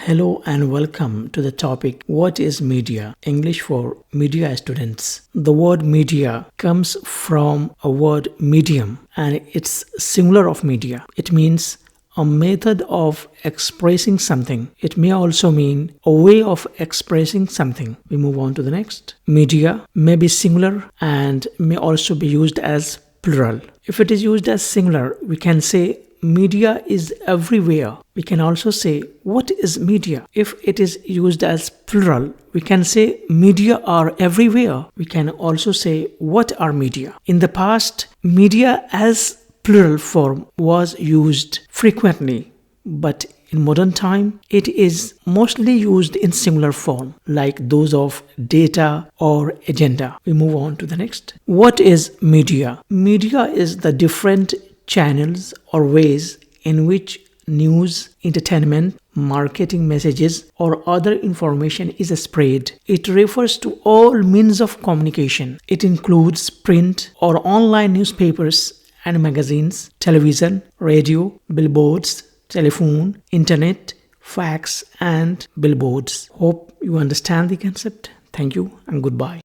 Hello and welcome to the topic What is media? English for media students. The word media comes from a word medium and it's singular of media. It means a method of expressing something. It may also mean a way of expressing something. We move on to the next. Media may be singular and may also be used as plural. If it is used as singular, we can say media is everywhere. We can also say, what is media? If it is used as plural, we can say media are everywhere. We can also say, what are media? In the past, media as plural form was used frequently, but in modern time, it is mostly used in singular form, like those of data or agenda. We move on to the next. What is media? Media is the different channels or ways in which news, entertainment, marketing messages, or other information is spread. It refers to all means of communication. It includes print or online newspapers and magazines, television, radio, billboards, telephone, internet, fax, and billboards. Hope you understand the concept. Thank you and goodbye.